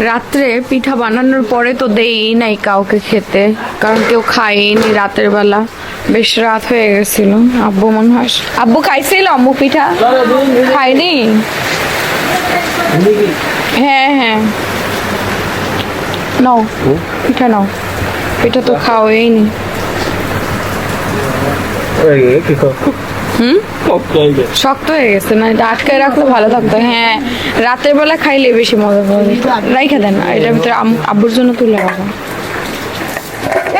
Speaker 2: রাত্রে পিঠা বানানোর পরে তো দেই নাই কাউকে খেতে, কারণ কেউ খায়নি রাতের বেলা, বেশ রাত হয়ে গেছিল। আব্বু মনে হয়, আব্বু খাইছিল আম্মু পিঠা? খাইনি। হ্যাঁ হ্যাঁ, নাও পিঠা নাও, পিঠা তো খাওয়াইনি। শক্ত হয়ে গেছে না, এটা আটকায় রাখলে ভালো থাকতো। হ্যাঁ, রাতের বেলা খাইলে বেশি মজা পাবে। রাইখা দেন না, এটার ভিতরে আব্বুর জন্য তুলে রাখা।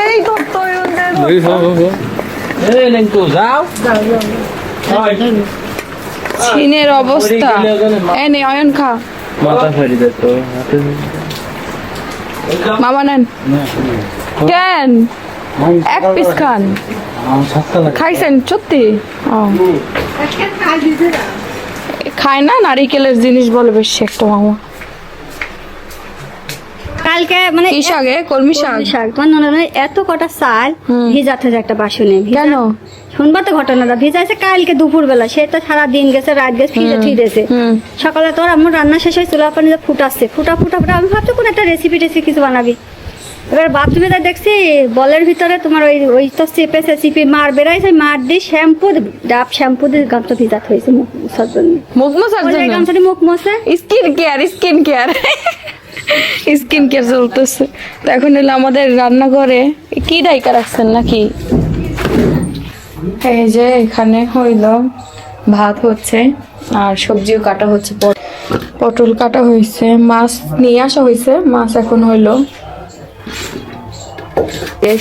Speaker 2: এই চীনের অবস্থা। এই নে অয়ন খা,
Speaker 6: মাথা ফাড়ি দে তো।
Speaker 2: মামা নেন। কেন এক পিস খান? খাইছেন সত্যি? ও খায় না, নারিকেলের জিনিস বলে বেশি একটা মামা।
Speaker 5: কালকে মানে
Speaker 2: কি শাকে? কলমি শাক।
Speaker 5: শাক মানে এত কটা চাল ভিজাতে একটা বাসনে।
Speaker 2: কেন?
Speaker 5: শুনবা তো ঘটনাটা, ভিজাইছে কালকে দুপুর বেলা, সে তো সারা দিন গেছে, রাত গেছে, ফ্রিজে ঠিকেছে। সকালে তোর আমার রান্না শেষ হয়ে চুলা পানি ফুটাচ্ছে, ফুটা আমি ভাবছি কোন একটা রেসিপি কিছু বানাবি। এবার বাথরুমে যাই দেখছি বলের ভিতরে তোমার ওই তো চেপেছে, চিপি মার বেড়াইছে, মার দিয়ে ডাব শ্যাম্পু দিয়ে গামছা ভিজাত হয়েছে মুখ মোছার জন্য।
Speaker 2: মুখ মোছার জন্য
Speaker 5: গামছাটি মুখ মোছে।
Speaker 2: স্কিন কেয়ার স্কিন কেয়ার চলতেছে। তো এখন হলো আমাদের রান্নাঘরে কি ডাইকা রাখছেন নাকি? এই যে এখানে হইলো ভাত হচ্ছে, আর সবজিও কাটা হচ্ছে, পটল কাটা হয়েছে, মাছ নিয়ে আসা হয়েছে, মাছ এখন হইলো।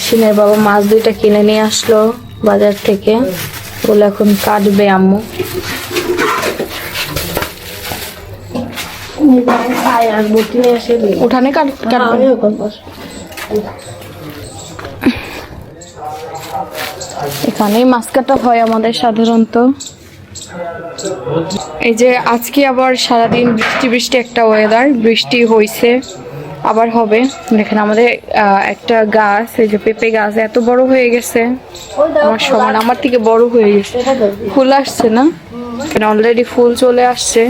Speaker 2: সিনের বাবা মাছ দুইটা কিনে নিয়ে আসলো বাজার থেকে, ওগুলো এখন কাটবে আম্মু। উঠানে কাটবে। এখানেই মাছ কাটা হয় আমাদের সাধারণত। এই যে আজকে আবার সারাদিন বৃষ্টি একটা ওয়েদার, বৃষ্টি হয়েছে, আবার হবে। দেখেন আমাদের একটা গাছ, এই যে পেঁপে গাছ এত বড় হয়ে গেছে, আমার সমান, আমার থেকে বড় হয়ে গেছে। ফুল আসছে না, অলরেডি ফুল চলে আসছে।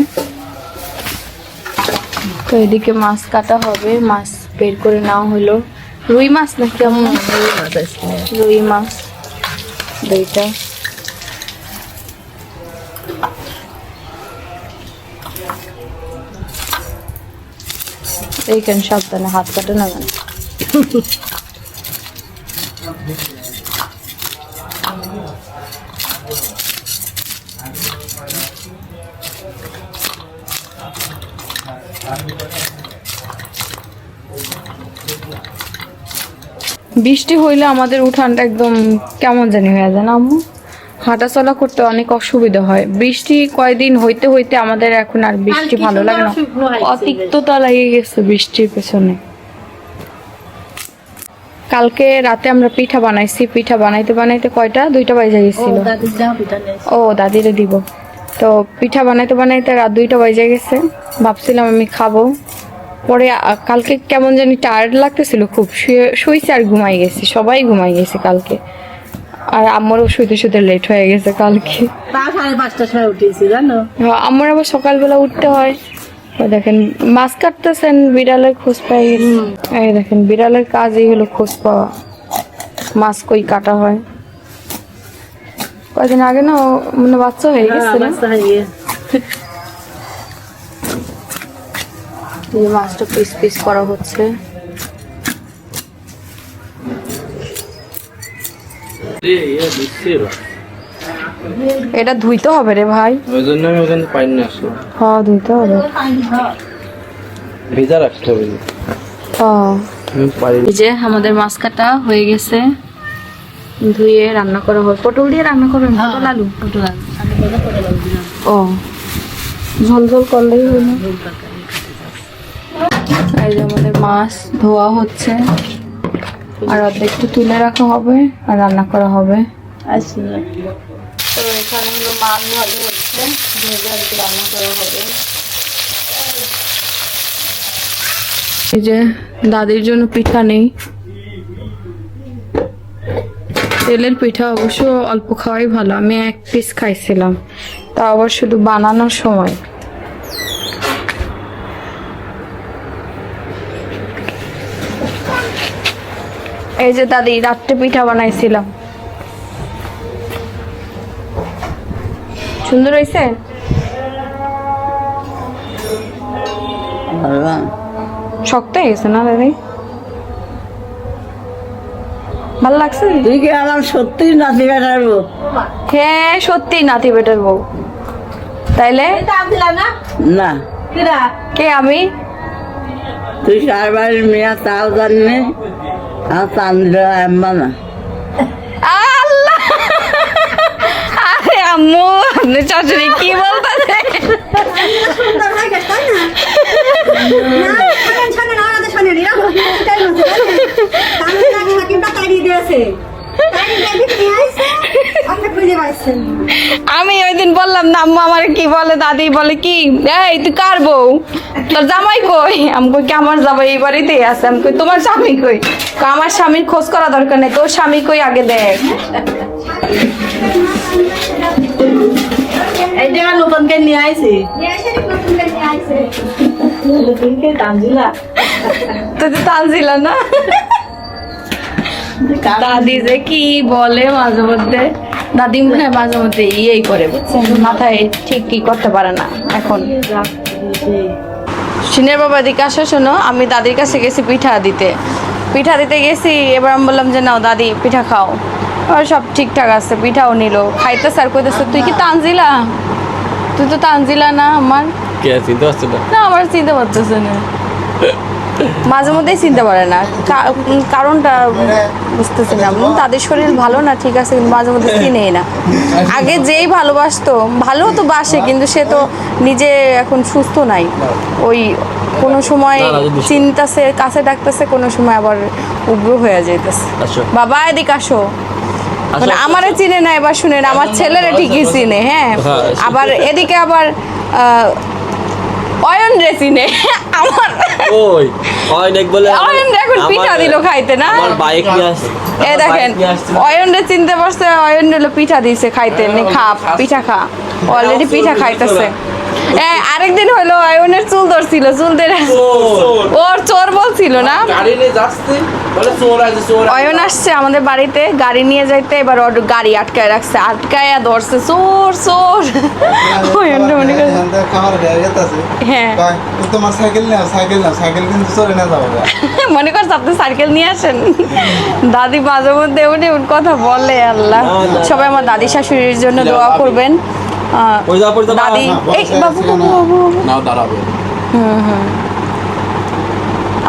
Speaker 2: তো এদিকে মাছ কাটা হবে, মাছ বের করে নেওয়া হলো। রুই মাছ নাকি? রুই মাছ দুইটা। এইখানে সাবধানে হাত কাটে না কেন? বৃষ্টি হইলে আমাদের উঠানটা একদম কেমন জানি হয়ে যায় না আম্মু? হাঁটাচলা করতে অনেক অসুবিধা হয়। বৃষ্টি কয়দিন হইতে হইতে আমাদের এখন আর বৃষ্টি ভালো লাগে না, অতিক্ততা লেগে গেছে বৃষ্টির পেছনে। কালকে রাতে আমরা পিঠা বানাইছি, পিঠা বানাইতে বানাইতে কয়টা 2টা বাজে গেছিল।
Speaker 3: দাদির যাও পিঠা নেই।
Speaker 2: ও দাদিরে দিব। তো পিঠা বানাইতে বানাইতে রাত 2টা বাজে গেছে। ভাবছিলাম আমি খাবো, পরে কালকে কেমন জানি টায়ার্ড লাগতেছিল খুব, শুয়েছি আর ঘুমাই গেছি, সবাই ঘুমাই গেছি কালকে। আর আমারও শুতে শুতে লেট হয়ে গেছে কালকে।
Speaker 3: তা 5:30টার সময় উঠেছি জানো।
Speaker 2: আমার আবার সকালবেলা উঠতে হয়। ওই দেখেন মাছ কাটতেছেন, বিড়ালের খোঁজ পাই গেছি। এই দেখেন বিড়ালের কাজই হলো খোঁজ পাওয়া, মাছ কই কাটা হয়। কয়দিন আগে না মানে বাচ্চা হয়ে গেছে না?
Speaker 3: বাচ্চা হয়ে গেছে।
Speaker 2: এই যে মাছটা পিস পিস করা হচ্ছে। এটা ধুইতে হবে রে ভাই।
Speaker 6: ওই জন্য আমি ওখানে পাইনি আসলো,
Speaker 2: হ্যাঁ ধুইতে হবে।
Speaker 6: ভেজা রাখতে হবে।
Speaker 2: হ্যাঁ
Speaker 6: আমি পারি
Speaker 2: এই যে আমাদের মাছ কাটা হয়ে গেছে, ধুয়ে রান্না করা হবে। পটল দিয়ে রান্না করবেন? পটল আলু?
Speaker 3: পটল আলু দিলাম।
Speaker 2: ও ঝোল ঝোল করলেই হলো। এই যে আমাদের মাছ ধোয়া হচ্ছে, আর অর্ধেকটা তুলে রাখা হবে আর রান্না করা হবে।
Speaker 3: আচ্ছা
Speaker 2: তো এখানে হলো মাছ ভালো হচ্ছে, ভেজে আর কি রান্না করা হবে। এই যে দাদির জন্য পিঠা নেই, তেলের পিঠা অবশ্য অল্প খাওয়াই ভালো। আমি 1 পিস খাইছিলাম, তা আবার শুধু বানানোর সময়। এই যে দাদি রাত্রে পিঠা বানাইছিলাম, সুন্দর হয়েছে। শক্ত হয়ে গেছে না দাদি? ভালো লাগছে?
Speaker 3: তুই কি আলাম সত্যি নাতি বেটারবো?
Speaker 2: হ্যাঁ সত্যি নাতি বেটার বউ। তাইলে
Speaker 3: না
Speaker 2: কে আমি?
Speaker 3: তুই কারবার মেয়া তাও জানি আর চান্দ্রা আম্মা না।
Speaker 2: আল্লাহ, আরে আম্মু আপনি শাশুড়ি কি বলতেছে? আমি ওই দিন বললাম না আম্মু আমার কি বলে, দাদি বলে কি এই তুই কার বউ, তোর জামাই কই? আমি কই কি আমার জামাই এই বাড়িতেই আছে। আমি কই তোমার স্বামী কই? কই আমার স্বামীর খোঁজ করা দরকার নেই, তোর স্বামী কই আগে দেখ।
Speaker 3: এই যে নতুনকে নিয়ে আইছি। নতুনকে তানজিলা।
Speaker 2: তুই তো তানজিলা না? দাদি যে কি বলে মাঝে মধ্যে, দাদি মনে হয় মাঝে মধ্যে ইয়েই করে বুঝছেন, মাথায় ঠিক কি করতে পারে না এখন। সিনের বাবা দিকে আসো, শোনো আমি দাদির কাছে গেছি পিঠা দিতে গেছি। এবার আমি বললাম যে নাও দাদি পিঠা খাও, আর সব ঠিকঠাক আছে, পিঠাও নিল খাইতে। স্যার কইতেছে তুই কি তানজিলা? তুই তো তানজিলা না আমার।
Speaker 1: কে চিনতে পারছো না?
Speaker 2: না আমার চিনতে পারতেছে না, মাঝে মধ্যেই চিনতে পারে না, কারণটা বুঝতেছি না। তাদের শরীর ভালো না ঠিক আছে, কিন্তু মাঝে মধ্যে চিনেই না। আগে যেই ভালোবাসতো, ভালো তো বাসে, কিন্তু সে তো নিজে এখন সুস্থ নাই। ওই কোনো সময় চিন্তাছে, কাছে ডাকতেছে, কোনো সময় আবার উগ্র হয়ে যাইতেছে।
Speaker 1: আসো।
Speaker 2: বাবা এদিকে আসো। মানে আমারে চিনে না, এবার শুনেন আমার ছেলেরা ঠিকই চিনে। হ্যাঁ আবার এদিকে আবার অয়ন রে চিনে। আমার
Speaker 1: ওই অনেক বলে
Speaker 2: অয়ন রে এখন পিঠা দিল খাইতে না।
Speaker 1: আমার বাইক নিয়ে আসছে।
Speaker 2: এ দেখেন অয়ন রে চিনতে পারছে, অয়ন রে পিঠা দিছে খাইতে, নে খা পিঠা খা। অলরেডি পিঠা খাইতেছে। আরেকদিন হলো অয়নের চুল ধরছিল, চুল ধরে ওর চোর বলছিল না।
Speaker 6: গাড়ি নিয়ে যাচ্ছে বলে চোর আছে, চোর
Speaker 2: অয়ন আসছে আমাদের বাড়িতে গাড়ি নিয়ে যাইতে, এবার ওর গাড়ি আটকায় রাখছে, আটকায় ধরছে চোর চোর। অয়ন মনে করে
Speaker 4: খাবার দেয়া গেছে।
Speaker 2: হ্যাঁ
Speaker 4: তোমার সাইকেল কিন্তু চলে না যাবে।
Speaker 2: মনে করছে আপনি সাইকেল নিয়ে আসেন। দাদি মাঝে মধ্যে উনি কথা বলে। আল্লাহ সবাই আমার দাদি শাশুড়ির জন্য দোয়া করবেন। দাদি এই বাবু বাবু বাবু
Speaker 6: নাও দাঁড়াবে।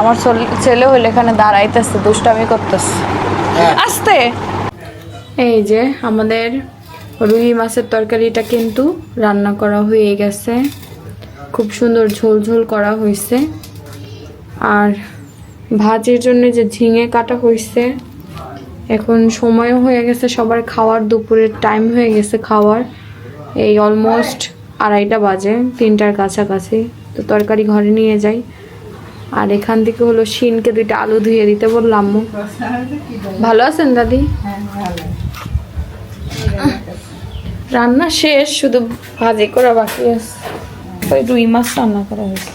Speaker 2: আমার ছেলে হইলে এখানে দাঁড়াইতেছে, দুষ্টামি করতেছে আস্তে। এই যে আমাদের রুই মাছের তরকারিটা কিন্তু রান্না করা হয়ে গেছে, খুব সুন্দর ঝোল ঝোল করা হয়েছে। আর ভাজির জন্য যে ঝিঙে কাটা হয়েছে। এখন সময়ও হয়ে গেছে সবার খাওয়ার, দুপুরের টাইম হয়ে গেছে খাওয়ার। এই অলমোস্ট 2:30 বাজে, 3টার কাছাকাছি। তো তরকারি ঘরে নিয়ে যাই। আর এখান থেকে হলো শিনকে 2টা আলু ধুয়ে দিতে বললাম। আম্মু ভালো আছেন দাদি? রান্না শেষ, শুধু ভাজি করা বাকি আছে। ওই রুই মাছ রান্না করা হয়েছে।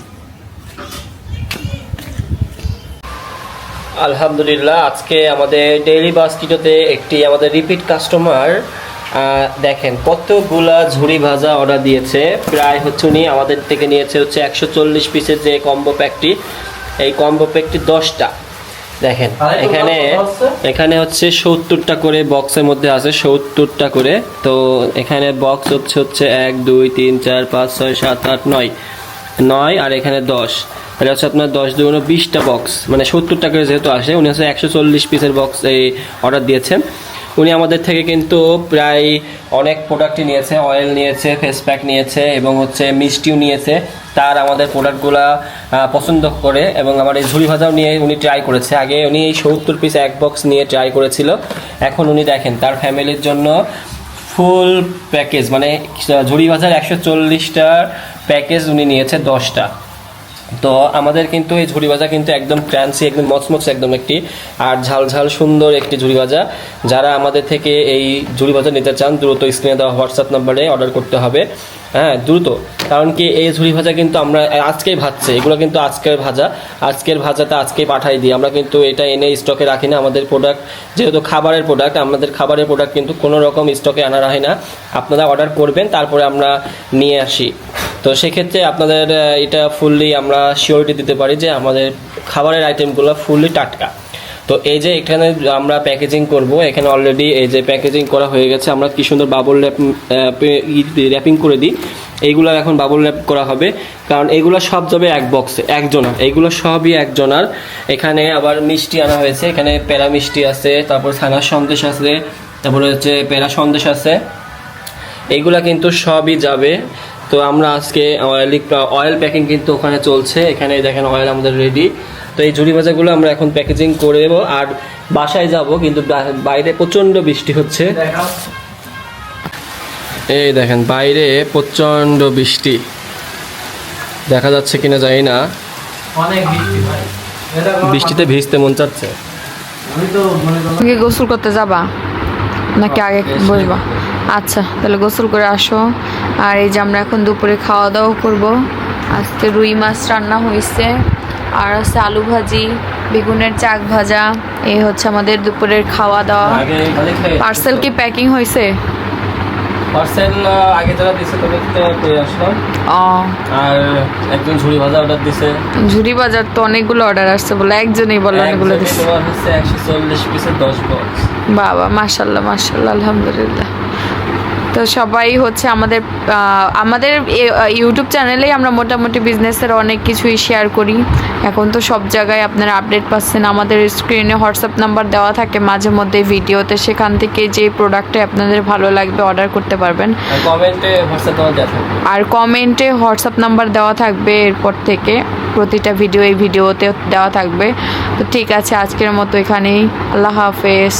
Speaker 1: আলহামদুলিল্লাহ, আজকে আমাদের ডেইলি বাস্কেটে একটি আমাদের রিপিট কাস্টমার দেখেন কতগুলা ঝুরি ভাজা অর্ডার দিয়েছে। প্রায় হচ্ছে উনি আমাদের থেকে নিয়েছে হচ্ছে 140 পিসের যে কম্বো প্যাকটি, এই কম্বো প্যাকটি 10টা। দেখেন এখানে হচ্ছে 70টা করে বক্সের মধ্যে আছে, 70টা করে। তো এখানে বক্স হচ্ছে 1 2 3 4 5 6 7 8 9 আর এখানে 10। তাহলে হচ্ছে আপনার 10 2 20টা বক্স, মানে 70টা করে যেহেতু আসে, উনি হচ্ছে 140 পিসের বক্স এই অর্ডার দিয়েছেন। উনি আমাদের থেকে কিন্তু প্রায় অনেক প্রোডাক্টই নিয়েছে, অয়েল নিয়েছে, ফেস প্যাক নিয়েছে এবং হচ্ছে মিষ্টিও নিয়েছে। তার আমাদের প্রোডাক্টগুলা পছন্দ করে এবং আমার এই ঝুড়ি ভাজাও নিয়ে উনি ট্রাই করেছে। আগে উনি 70 পিস এক বক্স নিয়ে ট্রাই করেছিল। এখন উনি দেখেন তার ফ্যামিলির জন্য ফুল প্যাকেজ, মানে ঝুড়ি ভাজার 140টার প্যাকেজ উনি নিয়েছে 10টা। তো আমাদের কিন্তু এই ঝুড়ি ভাজা কিন্তু একদম ক্রাঞ্চি, একদম মচমচ একদম একটি, আর ঝাল ঝাল সুন্দর একটি ঝুড়ি ভাজা। যারা আমাদের থেকে এই ঝুড়ি ভাজা নিতে চান দ্রুত স্ক্রিনে দেওয়া হোয়াটসঅ্যাপ নাম্বারে অর্ডার করতে হবে। হ্যাঁ দ্রুত, কারণ কি এই ঝুড়ি ভাজা কিন্তু আমরা আজকেই ভাজছে, এগুলো কিন্তু আজকের ভাজাটা আজকেই পাঠাই দিই। আমরা কিন্তু এটা এনে স্টকে রাখি না। আমাদের প্রোডাক্ট যেহেতু খাবারের প্রোডাক্ট, আমাদের খাবারের প্রোডাক্ট কিন্তু কোনো রকম স্টকে আনা হয় না। আপনারা অর্ডার করবেন, তারপরে আমরা নিয়ে আসি। তো সেক্ষেত্রে আপনাদের এটা ফুললি আমরা সিওরিটি দিতে পারি যে আমাদের খাবারের আইটেমগুলো ফুললি টাটকা। তো এই যে এখানে আমরা প্যাকেজিং করব, এখানে অলরেডি এই যে প্যাকেজিং করা হয়ে গেছে। আমরা কি সুন্দর বাবল র্যাপিং করে দিই, এইগুলো এখন বাবল র্যাপ করা হবে, কারণ এইগুলো সব যাবে এক বক্সে, একজনের, এইগুলো সবই একজনের। এখানে আবার মিষ্টি আনা হয়েছে, এখানে প্যারা মিষ্টি আছে, তারপর ছানার সন্দেশ আছে, তারপরে হচ্ছে প্যারা সন্দেশ আছে, এইগুলা কিন্তু সবই যাবে। তো আমরা আজকে অয়েল প্যাকিং কিন্তু ওখানে চলছে, এখানে দেখেন অয়েল আমাদের রেডি। তো এই ঝুড়ি ভাজাগুলো আমরা এখন প্যাকেজিং করে দেবো আর বাসায় যাব, কিন্তু বাইরে প্রচণ্ড বৃষ্টি হচ্ছে। এই দেখেন বাইরে প্রচণ্ড বৃষ্টি, দেখা যাচ্ছে কিনা জানি না,
Speaker 6: অনেক বৃষ্টি ভাই।
Speaker 1: বৃষ্টিতে ভিজতে মন চাচ্ছে।
Speaker 6: আমি তো মনে করলাম
Speaker 2: তুমি কি গোসল করতে যাবা নাকি আগে বসবা? আচ্ছা তাহলে গোসল করে আসো। আর এই যে আমরা এখন দুপুরে খাওয়া দাওয়া করব। আজকে রুই মাছ রান্না হয়েছে, আর আছে আলু ভাজি, বেগুনের চাক ভাজা। এই হচ্ছে আমাদের দুপুরের খাওয়া দাওয়া। পার্সেল কি প্যাকিং হয়েছে?
Speaker 1: পার্সেল আগে যারা দিছে তাদেরকে পেয়ে আসলাম। আর একজন ঝুড়ি ভাজা অর্ডার দিছে।
Speaker 2: ঝুড়ি বাজার তো অনেকগুলো অর্ডার আসছে বলে, একজনই বলে অনেকগুলো দিছে।
Speaker 1: তোমার হচ্ছে 140 পিসের 10 বক্স।
Speaker 2: বাবা মাশাল্লাহ মাশাল্লাহ, আলহামদুলিল্লাহ। তো সবাই হচ্ছে আমাদের ইউটিউব চ্যানেলেই আমরা মোটামুটি বিজনেসের অনেক কিছুই শেয়ার করি। এখন তো সব জায়গায় আপনারা আপডেট পাচ্ছেন। আমাদের স্ক্রিনে হোয়াটসঅ্যাপ নাম্বার দেওয়া থাকে মাঝে মধ্যে ভিডিওতে, সেখান থেকে যে প্রোডাক্টটা আপনাদের ভালো লাগবে অর্ডার করতে পারবেন। আর কমেন্টে হোয়াটসঅ্যাপ নাম্বার দেওয়া থাকবে এরপর থেকে, প্রতিটা ভিডিওতে দেওয়া থাকবে। তো ঠিক আছে, আজকের মতো এখানেই। আল্লাহ হাফেজ।